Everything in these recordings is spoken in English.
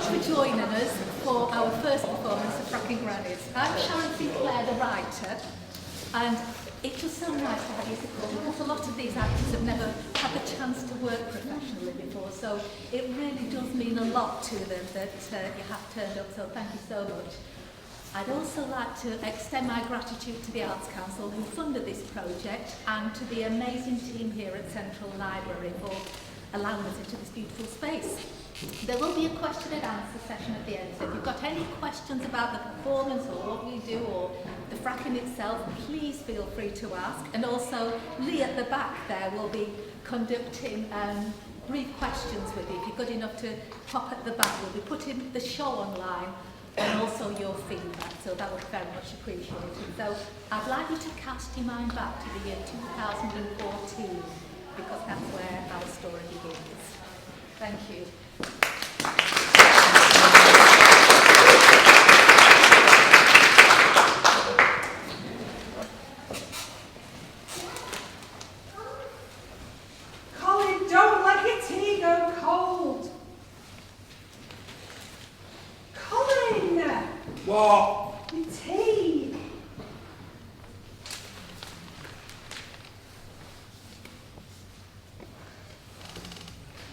for joining us for our first performance of Fracking Grannies. I'm Sharon Sinclair, the writer, and it's just so nice to have you support because a lot of these actors have never had the chance to work professionally before, so it really does mean a lot to them that you have turned up, so thank you so much. I'd also like to extend my gratitude to the Arts Council who funded this project and to the amazing team here at Central Library for allowing us into this beautiful space. There will be a question and answer session at the end, so if you've got any questions about the performance or what we do or the fracking itself, please feel free to ask. And also Lee at the back there will be conducting brief questions with you. If you're good enough to pop at the back, we'll be putting the show online and also your feedback, so that would be very much appreciated. So I'd like you to cast your mind back to the year 2014 because that's where our story begins. Thank you. Colin, don't let your tea go cold. Colin! What? Your tea.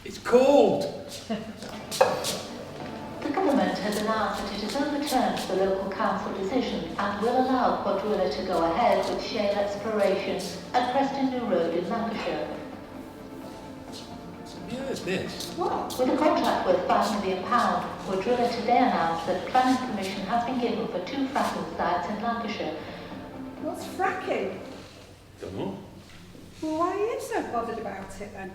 It's cold. The government has announced that it has overturned the local council decision and will allow Quadrilla to go ahead with shale exploration at Preston New Road in Lancashire. Yes, this. What? With a contract worth £5 million, Quadrilla today announced that planning permission has been given for 2 fracking sites in Lancashire. What's fracking? Don't know. Well, why are you so bothered about it then?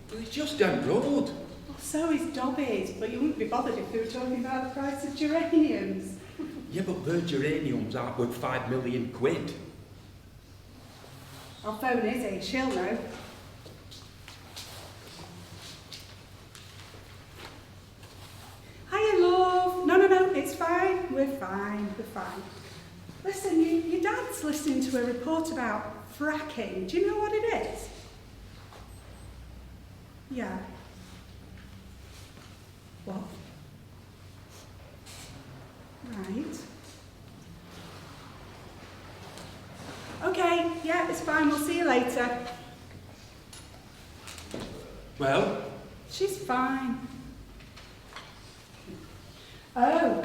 Well, it's just down the road. Well, so is Dobby's, but you wouldn't be bothered if we were talking about the price of geraniums. Yeah, but their geraniums aren't worth £5 million. I'll phone Izzy, she'll know. Hiya, love. No, it's fine. We're fine. Listen, your dad's listening to a report about fracking. Do you know what it is? Yeah. What? Right. Okay, yeah, it's fine. We'll see you later. Well? She's fine. Oh,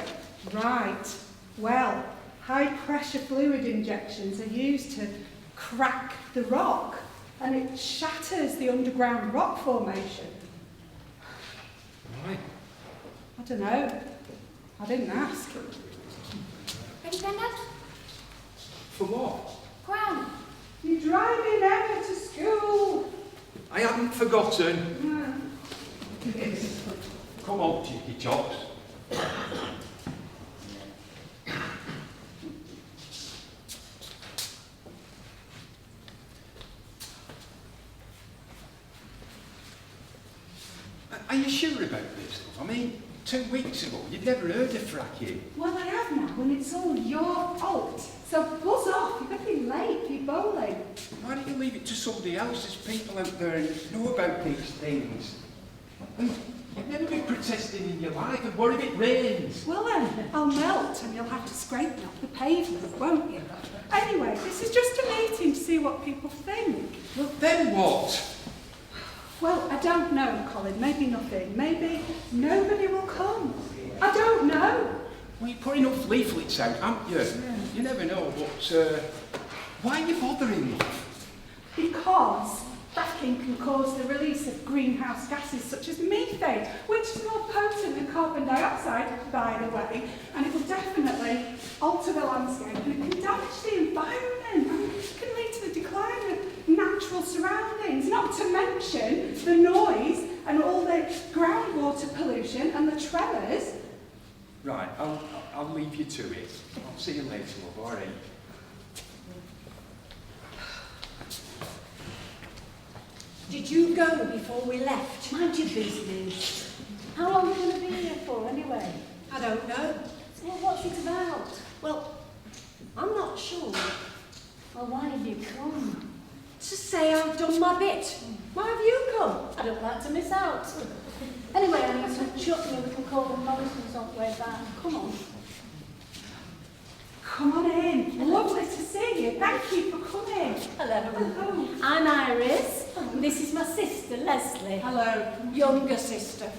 right. Well, high-pressure fluid injections are used to crack the rock, and it shatters the underground rock formation. Why? I don't know. I didn't ask. Ready, Brenda? For what? Go on. You're driving Emma to school. I haven't forgotten. Hmm. Come on, cheeky chops. Are you sure about this? I mean, 2 weeks ago, you'd never heard of fracking. Well, I have now, and it's all your fault. So buzz off. You're getting late for your bowling. Why don't you leave it to somebody else? There's people out there who know about these things. And you've never been protesting in your life, and what if it rains? Well then, I'll melt and you'll have to scrape me off the pavement, won't you? Anyway, this is just a meeting to see what people think. Well, then what? Well, I don't know, Colin. Maybe nothing. Maybe nobody will come. I don't know. Well, you put enough leaflets out, haven't you? Yeah. You never know, but why are you bothering? Because fracking can cause the release of greenhouse gases such as methane, which is more potent than carbon dioxide, by the way, and it will definitely alter the landscape and it can damage the environment and it can lead to the decline of natural surroundings, not to mention the noise and all the groundwater pollution and the tremors. Right, I'll leave you to it. I'll see you later, love, all right? Did you go before we left? Mind your business. How long are you going to be here for, anyway? I don't know. Well, what's it about? Well, I'm not sure. Well, why have you come? To say I've done my bit. Why have you come? I don't like to miss out. Anyway, I need to the chutney, we can call them Morrison's on the way back. Come on. Come on in. Lovely to see you. Thank you for coming. Hello. Hello. I'm Iris. This is my sister, Leslie. Hello. Younger sister.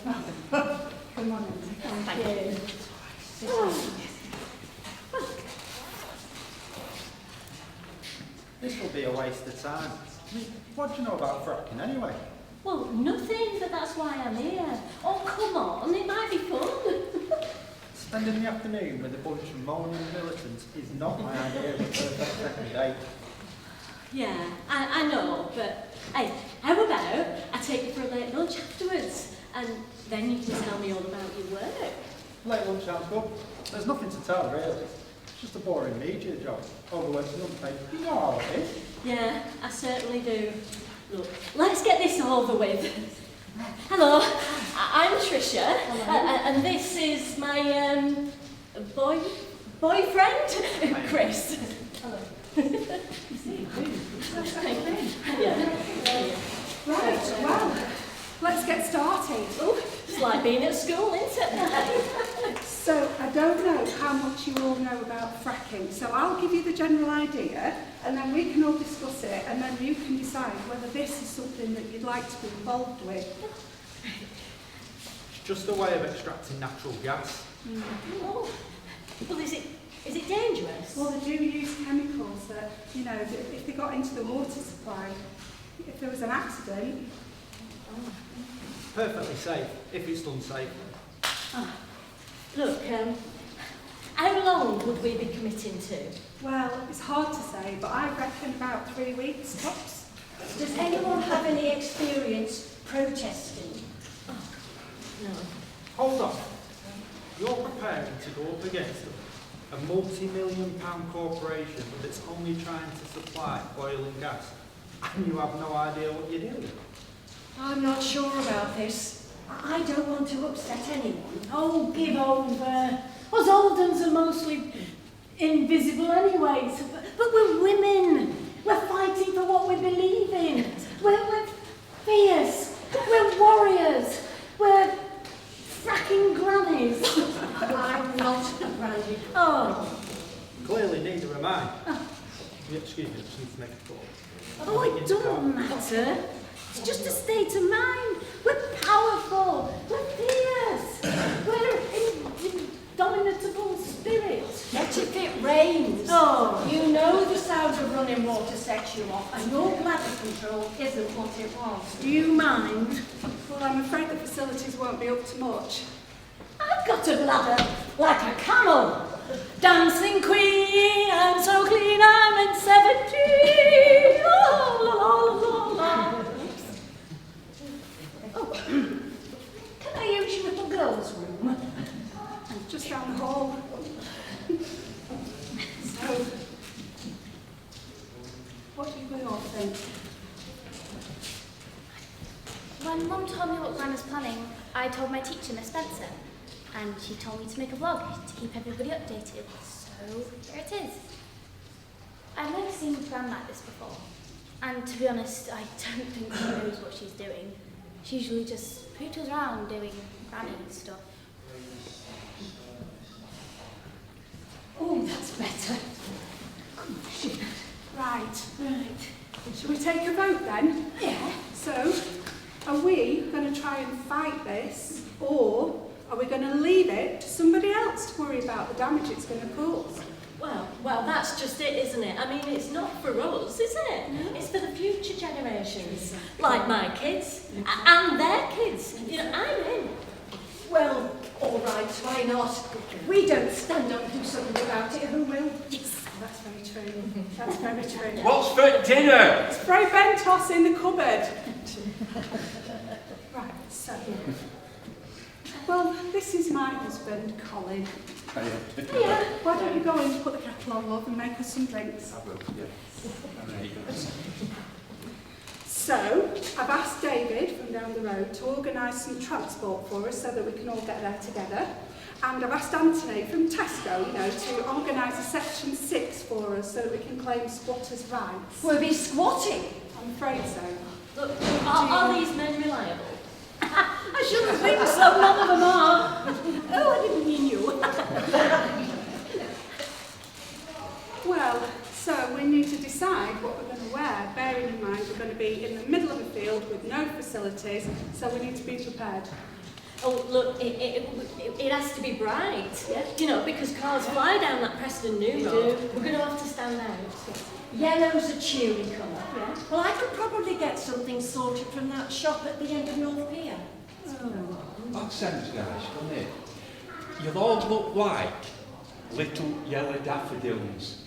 Come on in. Thank you. This will be a waste of time. I mean, what do you know about fracking anyway? Well, nothing, but that's why I'm here. Oh, come on, it might be fun. Spending the afternoon with a bunch of moaning militants is not my idea of a perfect second date. Yeah, I know, but hey, how about I take you for a late lunch afterwards, and then you can tell me all about your work. Late lunch sounds good. There's nothing to tell, really. It's just a boring media job. Overworked and unpaid. You know how it is. Yeah, I certainly do. Look, let's get this over with. Hello, I'm Tricia, and this is my boyfriend, Chris. Hello. Right, well, let's get started. Oh, it's like being at school, isn't it? So, I don't know how much you all know about fracking, so I'll give you the general idea, and then we can all discuss it, and then you can decide whether this is something that you'd like to be involved with. It's just a way of extracting natural gas. Oh, well, is it dangerous? Well, they do use chemicals that, you know, if they got into the water supply, if there was an accident. Perfectly safe, if it's done safely. Look, how long would we be committing to? Well, it's hard to say, but I reckon about 3 weeks tops. Does anyone have any experience protesting? No. Hold on. You're preparing to go up against a multi-million-pound corporation that's only trying to supply oil and gas, and you have no idea what you're doing. I'm not sure about this. I don't want to upset anyone. Oh, give over. Us Oldens are mostly invisible anyways, but we're women. We're fighting for what we believe in. We're fierce. We're warriors. We're fracking grannies. I'm not a granny. Oh, Clearly neither am I. Excuse me, I just need to make a call. oh, it doesn't matter. It's just a state of mind. We're powerful. We're fierce. We're indomitable spirits. What if it rains? Oh, You know the sound of running water sets you off, and your bladder control isn't what it was. do you mind? Well, I'm afraid the facilities won't be up to much. I've got a bladder like a camel. Dancing queen, I'm so clean, I'm in 17. Oh, la, la, la, la. Oh, can I use your little girl's room? And just down the hall. So, what do you all think? When Mum told me what Gran was planning, I told my teacher, Miss Spencer, and she told me to make a vlog to keep everybody updated. So here it is. I've never seen Gran like this before, and to be honest, I don't think she knows what she's doing. She usually just pootles around doing granny stuff. Oh, that's better. Right. Shall we take a vote then? Yeah. So, are we going to try and fight this, or are we going to leave it to somebody else to worry about the damage it's going to cause? Well, that's just it, isn't it? I mean, it's not for us, is it? No. It's for the future generations, like my kids and their kids. You know, I'm in. Well, all right, why not? If we don't stand up and do something about it, who will? Yes. That's very true. That's very true. What's for dinner? Spray Bentos in the cupboard. Right, so. Well, this is my husband, Colin. Yeah, why don't you go in and put the kettle on, love, and make us some drinks? I will, yeah. So, I've asked David from down the road to organise some transport for us so that we can all get there together. And I've asked Anthony from Tesco, you know, to organise a section 6 for us so that we can claim squatters' rights. We'll be squatting. I'm afraid so. Look, are these men reliable? I shouldn't think so, none of them are. Oh, I didn't mean you. Well, so we need to decide what we're going to wear, bearing in mind we're going to be in the middle of a field with no facilities, so we need to be prepared. Oh, look, it has to be bright. Yeah. You know, because cars fly down that Preston New Road. We're going to have to stand out. Yellow's a cheery colour. Yeah. Well, I could probably get something sorted from that shop at the end of North Pier. That sounds nice, doesn't it? You'll all look like little yellow daffodils.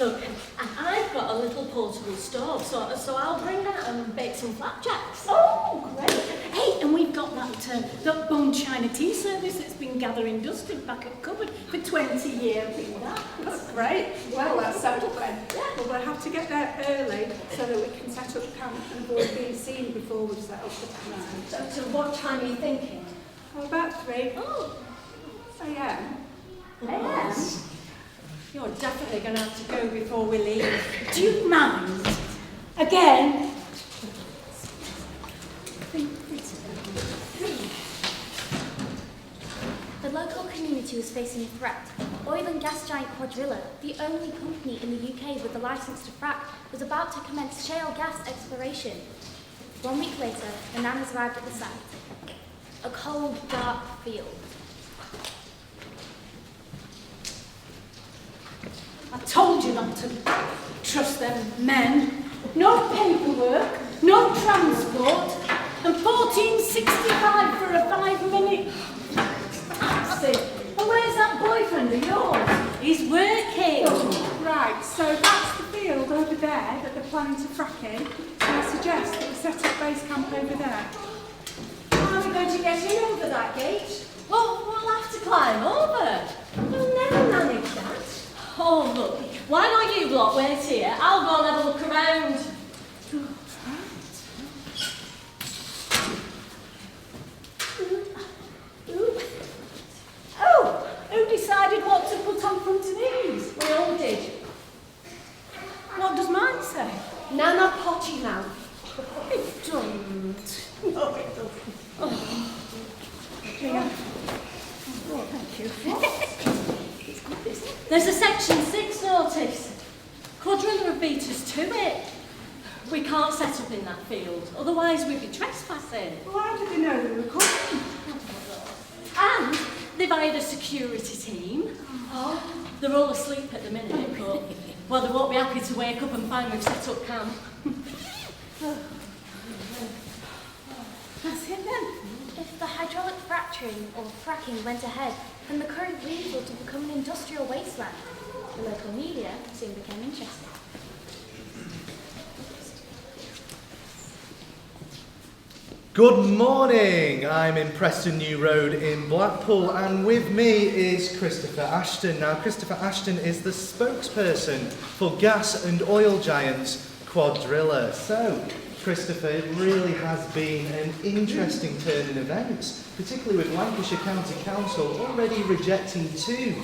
Look, and I've got a little portable stove, so I'll bring that and bake some flapjacks. Oh, great. Hey, and we've got that bone china tea service that's been gathering dust in back at cupboard for 20 years. That's great. Well, that's settled then. Well, we'll have to get there early so that we can set up camp and avoid being seen before we set up the camp. So what time are you thinking? Oh, about 3 Oh, a.m. Yes. you're definitely going to have to go before we leave. Do you mind? Again? The local community was facing a threat. Oil and gas giant Quadrilla, the only company in the UK with the licence to frack, was about to commence shale gas exploration. 1 week later, the Nanas arrived at the site. A cold, dark field. I told you not to trust them men. No paperwork, no transport, and 14.65 for a 5-minute taxi. And where's that boyfriend of yours? He's working. Right, so that's the field over there that they're planning to frack in. So I suggest that we set up base camp over there. How are we going to get in over that gate? Well, we'll have to climb over. We'll never manage that. Oh, look, why don't you lot wait here? I'll go and have a look around. Oh, who decided what to put on front of these? We all did. What does mine say? Nana potty mouth. It don't. No, it doesn't. Yeah. Oh, thank you. It's good, isn't it? There's a Section 6 notice. Quadrilla have beat us to it. We can't set up in that field, otherwise we'd be trespassing. Well, how did they know we were coming? And they've hired a security team. Oh, they're all asleep at the minute, but well, they won't be happy to wake up and find we've set up camp. That's it then. If the hydraulic fracturing or fracking went ahead, then the current greenfield would become an industrial wasteland. The local media soon became interested. Good morning, I'm in Preston New Road in Blackpool and with me is Christopher Ashton. Now Christopher Ashton is the spokesperson for gas and oil giants Quadrilla. So Christopher, it really has been an interesting turn in events, particularly with Lancashire County Council already rejecting 2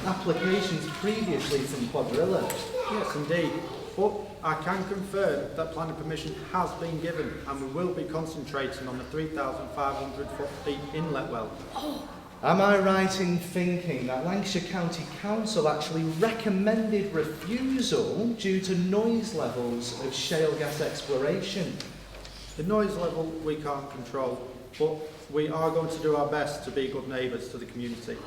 applications previously from Quadrilla. Yes, indeed. But I can confirm that planning permission has been given and we will be concentrating on the 3,500 foot deep inlet well. Am I right in thinking that Lancashire County Council actually recommended refusal due to noise levels of shale gas exploration? The noise level we can't control, but we are going to do our best to be good neighbours to the community.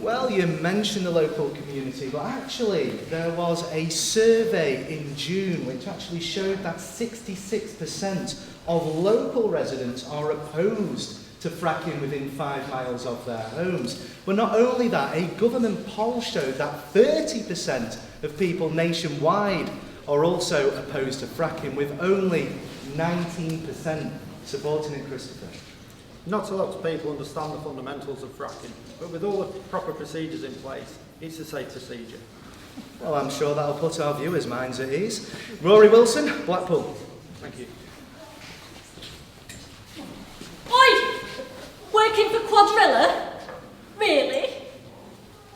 Well, you mentioned the local community, but actually there was a survey in June which actually showed that 66% of local residents are opposed to fracking within 5 miles of their homes. But not only that, a government poll showed that 30% of people nationwide are also opposed to fracking, with only 19% supporting it, Christopher. Not a lot of people understand the fundamentals of fracking, but with all the proper procedures in place, it's a safe procedure. Well, I'm sure that'll put our viewers' minds at ease. Rory Wilson, Blackpool. Thank you. Oi! Working for Quadrilla? Really?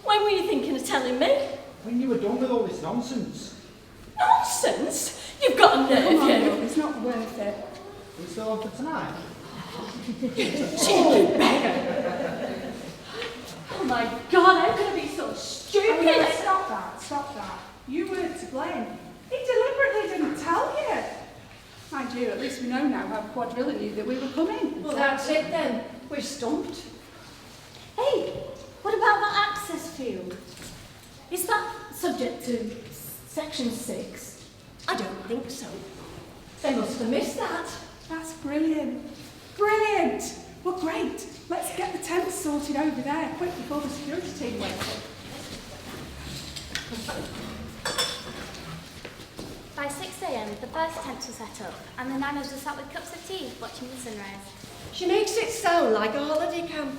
When were you thinking of telling me? When you were done with all this nonsense. Nonsense! You've got a nerve, Come on, you. love, it's not worth it. We still on for tonight? Cheeky beggar! Oh my God, how can I be so stupid? Oh, stop that. You were to blame. He deliberately didn't tell you. Mind you, at least we know now how Quadrilla knew that we were coming. Well, that's it then. We're stumped. Hey, what about that access field? Is that subject to Section 6? I don't think so. They must have missed that. That's brilliant. Brilliant. Well, great. Let's get the tents sorted over there quick before the security team wakes up. By 6 a.m, the first tents were set up, and the Nanas were sat with cups of tea, watching the sunrise. She makes it sound like a holiday camp.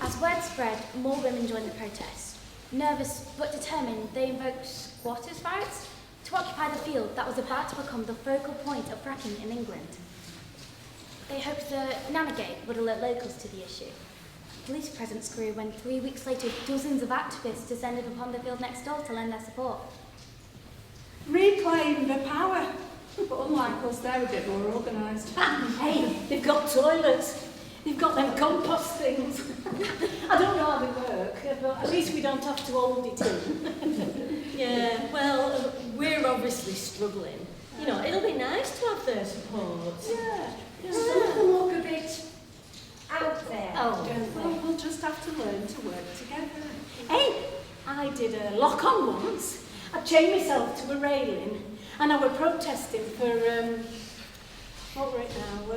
As word spread, more women joined the protest. Nervous but determined, they invoked squatters' rights to occupy the field that was about to become the focal point of fracking in England. They hoped the Nana Gate would alert locals to the issue. Police presence grew when 3 weeks later, dozens of activists descended upon the field next door to lend their support. Reclaim the power. But unlike us, they're a bit more organised. Hey, they've got toilets. They've got them compost things. I don't know how they work, but at least we don't have to hold it in. Yeah, well, we're obviously struggling. You know, it'll be nice to have their support. Yeah. Some of them look a bit out there, Oh. don't Well, they? we'll just have to learn to work together. Hey, I did a lock-on once. I chained myself to a railing and I were protesting for, what were it now?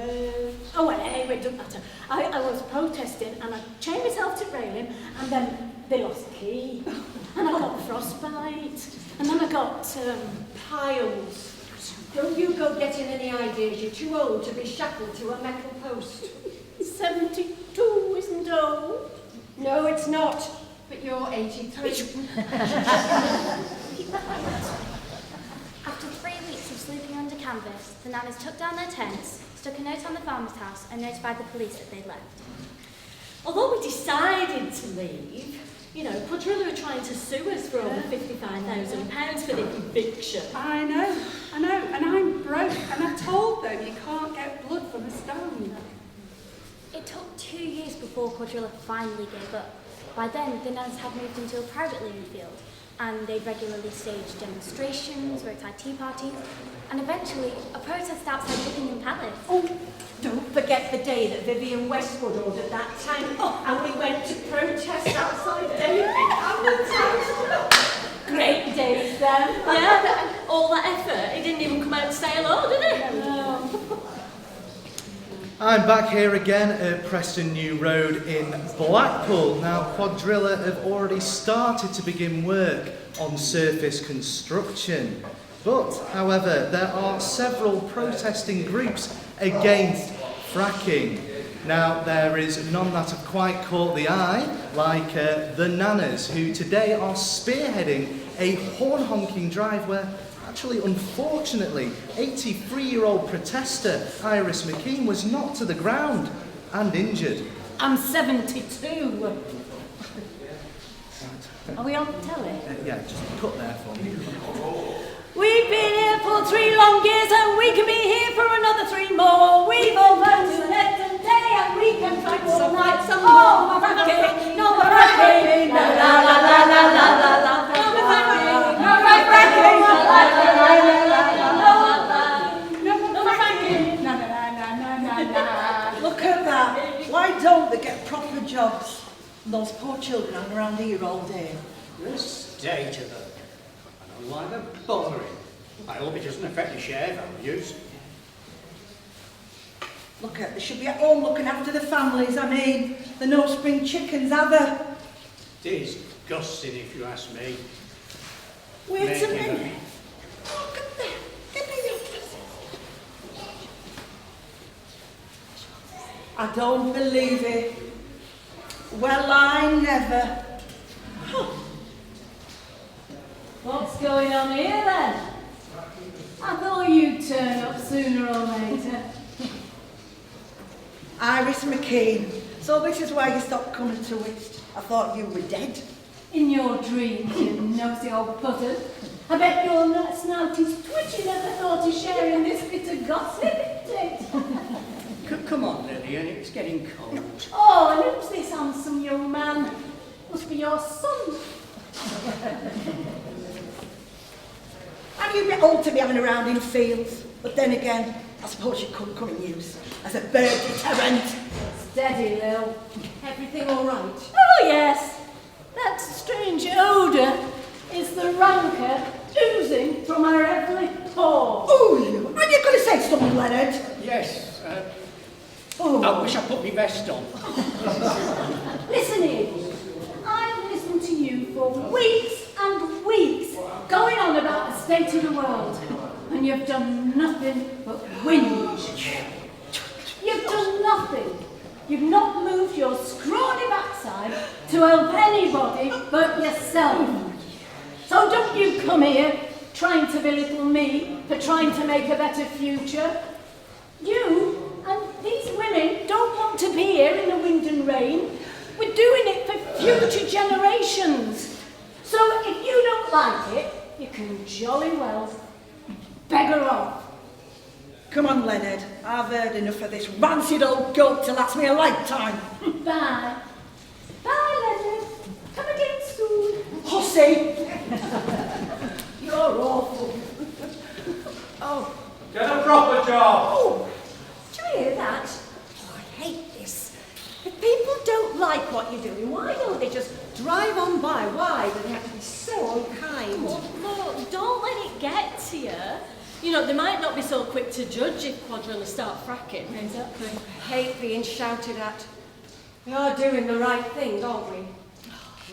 Oh, well, anyway, it doesn't matter. I was protesting and I chained myself to the railing and then they lost the key. And I got frostbite. And then I got piles. Don't you go getting any ideas. You're too old to be shackled to a metal post. 72 isn't old. No, it's not. But you're 83. After 3 weeks of sleeping under canvas, the Nanas took down their tents, stuck a note on the farmer's house, and notified the police that they'd left. Although we decided to leave, you know, Quadrilla are trying to sue us for over £55,000 for the eviction. I know, and I'm broke, and I told them you can't get blood from a stone. It took 2 years before Quadrilla finally gave up. By then, the Nanas had moved into a privately owned field, and they'd regularly staged demonstrations, roadside tea parties, and eventually a protest outside Buckingham Palace. Oh, don't forget the day that Vivian Westwood ordered that tank and we went to protest outside David Cameron's house. Great days then. Yeah, all that effort, he didn't even come out to say hello, did he? No. I'm back here again at Preston New Road in Blackpool. Now, Quadrilla have already started to begin work on surface construction. But, however, there are several protesting groups against fracking. Now, there is none that have quite caught the eye, like the Nanas, who today are spearheading a horn-honking drive where, actually, unfortunately, 83-year-old protester Iris McKean was knocked to the ground and injured. I'm 72. Are we on telly? Yeah, just cut there for me. We've been here for 3 long years and we can be here for another 3 more. We've all run to night and day and we can fight all night some more. Fracking, no more fracking, la la la la la la la la. No more fracking, no more fracking, la la la la la la la. No more fracking. Na na na na na na. Look at that. Why don't they get proper jobs? Those poor children hang around here all day. The state of them. I don't like them bothering. I hope it doesn't affect the share values. Look at, they should be at home looking after the families. I mean, they're no spring chickens, are they? Disgusting if you ask me. Wait a Making minute. them- Look at that. Give me your I don't believe it. Well, I never. Huh. What's going on here then? I thought you'd turn up sooner or later. Iris McKean. So this is why you stopped coming to it. I thought you were dead. In your dreams, you nosy old buzzard. I bet your snout is twitching at the thought of sharing this bit of gossip, isn't it? Come on, Lillian, it's getting cold. Oh, and who's this handsome young man? Must be your son. And you're a bit old to be having around in fields. But then again, I suppose you could come in use as a bird deterrent. Steady, Lil. Everything all right? Oh, yes. That strange odour is the rancor oozing from her every pore. Oh, you. Are you going to say something, Leonard? Yes, Oh. I wish I put my vest on. Listen here. I've listened to you for weeks and weeks going on about the state of the world. And you've done nothing but whinge. You've done nothing. You've not moved your scrawny backside to help anybody but yourself. So don't you come here trying to belittle me for trying to make a better future. You and these women don't want to be here in the wind and rain. We're doing it for future generations. So if you don't like it, you can jolly well beggar off. Come on, Leonard. I've heard enough of this rancid old goat to last me a lifetime. Bye. Bye, Leonard. Come again soon. Hussy! You're awful. Oh. Get a proper job. Oh, do you hear that? Oh, I hate this. If people don't like what you're doing, why don't they just drive on by? Why do they have to be so unkind? Well, look, don't let it get to you. You know, they might not be so quick to judge if quadrillas start fracking. Exactly. I hate being shouted at. We are doing the right thing, aren't we?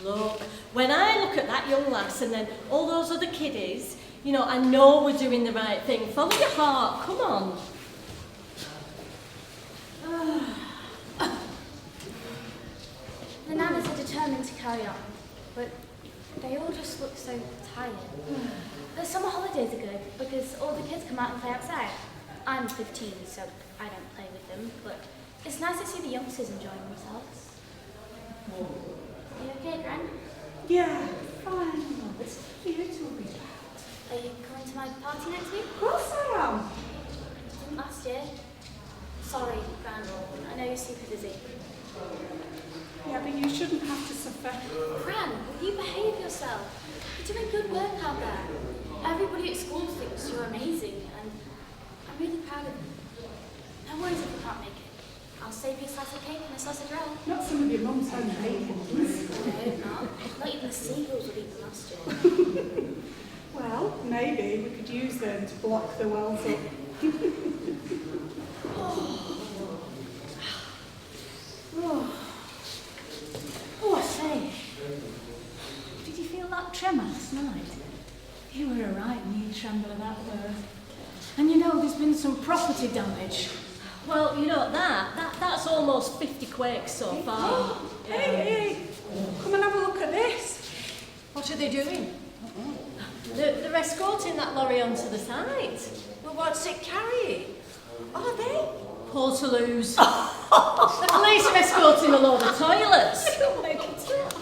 Look, when I look at that young lass and then all those other kiddies, you know, I know we're doing the right thing. Follow your heart, come on. The Nanas are determined to carry on, but they all just look so tired. The summer holidays are good because all the kids come out and play outside. I'm 15, so I don't play with them, but it's nice to see the youngsters enjoying themselves. Are you okay, Gran? Yeah, fine. It's here to be back. Are you coming to my party next week? Of course I am. Didn't last year. Sorry, Gran. I know you're super busy. Yeah, but you shouldn't have to suffer. Gran, will you behave yourself? You're doing good work out there. Everybody at school thinks you're amazing, and I'm really proud of you. No worries if you can't make it. I'll save you a slice of cake and a sausage roll. Not some of your mum's homemade ones. No, not. Not even the seagulls would eat them last year. Well, maybe we could use them to block the wells up. Oh, I say. Did you feel that tremor last night? You were a right knee trembler, that were. And you know, there's been some property damage. Well, you know, that's almost 50 quakes so far. Hey, come and have a look at this. What are they doing? They're escorting that lorry onto the site. Well, what's it carrying? Are they? Portaloos. The police are escorting a load of toilets. Don't make it up.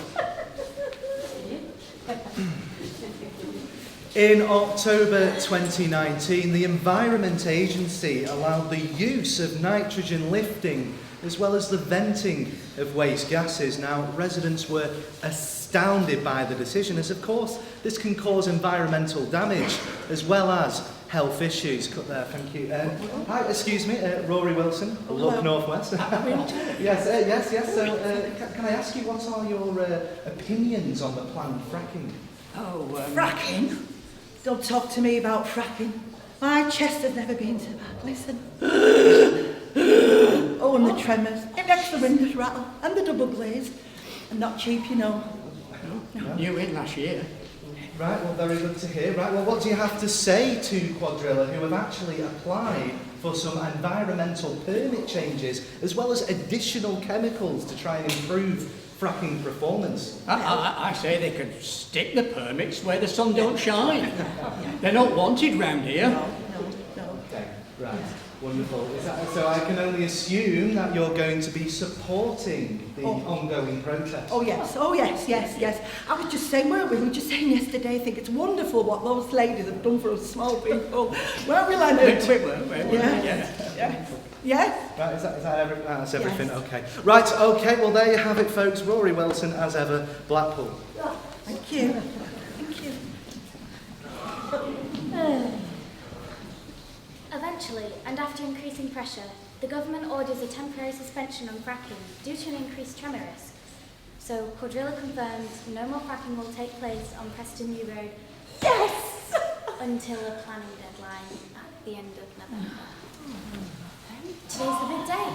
In October 2019, the Environment Agency allowed the use of nitrogen lifting as well as the venting of waste gases. Now, residents were astounded by the decision, as of course this can cause environmental damage as well as health issues. Cut there, thank you. Hi, excuse me, Rory Wilson, Look Northwest. Yes. So, can I ask you, what are your opinions on the planned fracking? Fracking? Don't talk to me about fracking. My chest has never been so bad. Listen. Oh, and the tremors. It makes the windows rattle. And the double glaze. And not cheap, you know. New in last year. Right, well, very good to hear. Right, well, what do you have to say to Quadrilla, who have actually applied for some environmental permit changes, as well as additional chemicals to try and improve fracking performance? I say they can stick the permits where the sun don't shine. They're not wanted round here. No. Okay, right. Wonderful. Is that, so I can only assume that you're going to be supporting the ongoing protest. Oh yes, yes. I was just saying, weren't we? We were just saying yesterday, I think it's wonderful what those ladies have done for us small people. Weren't we, Leonard? Yes. Right, is that everything? That's everything, yes. Okay. Right, okay, well there you have it, folks. Rory Welton, as ever, Blackpool. Thank you. Eventually, and after increasing pressure, the government orders a temporary suspension on fracking due to an increased tremor risk. So, Quadrilla confirms no more fracking will take place on Preston New Road. Yes! Until a planning deadline at the end of November. Today's the big day.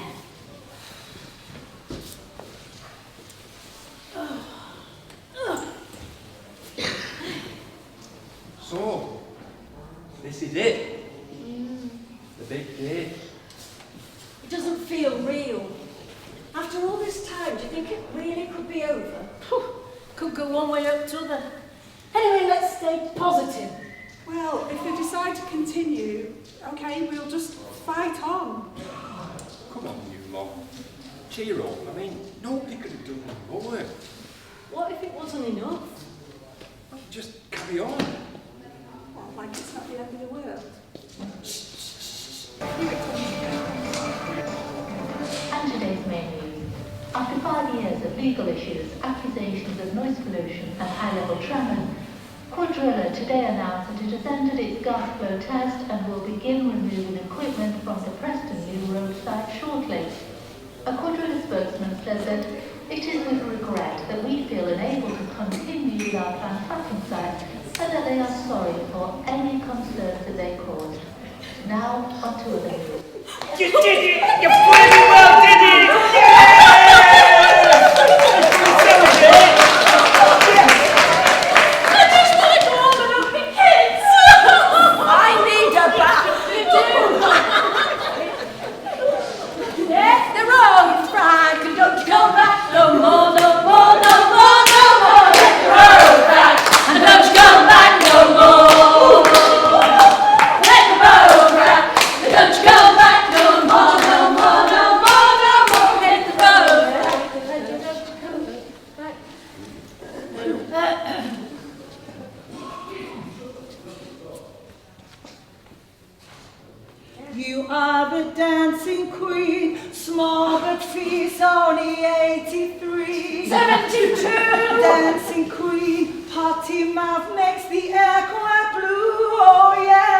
So, this is it. The big day. It doesn't feel real. After all this time, do you think it really could be over? Could go one way up to the... Anyway, let's stay positive. Well, if they decide to continue, okay, we'll just fight on. Come on, you lot. Cheer up. I mean, nobody could have done more. What if it wasn't enough? Well, just carry on. Well, like it's not the end of the world. And today's main news. After 5 years of legal issues, accusations of noise pollution and high-level tremors, Quadrilla today announced that it has ended its gas flow test and will begin removing equipment from the Preston New Road site shortly. A Quadrilla spokesman said that it is with regret that we feel unable to continue with our planned fracking site and that they are sorry for any concerns that they caused. Now, on to other news. You did it! You bloody well did it! I need a bath. You do. Yeah, they're wrong, Frank. Don't you come back no more, no more, no more, no more. Let the road back, and don't you come back no more. Let the road back, and don't you come back no more, no more, no more, no more. Let the road back, and don't you come back. You are the dancing queen, small but feast, only 83. 72. Dancing queen, potty mouth makes the air quite blue, oh yeah.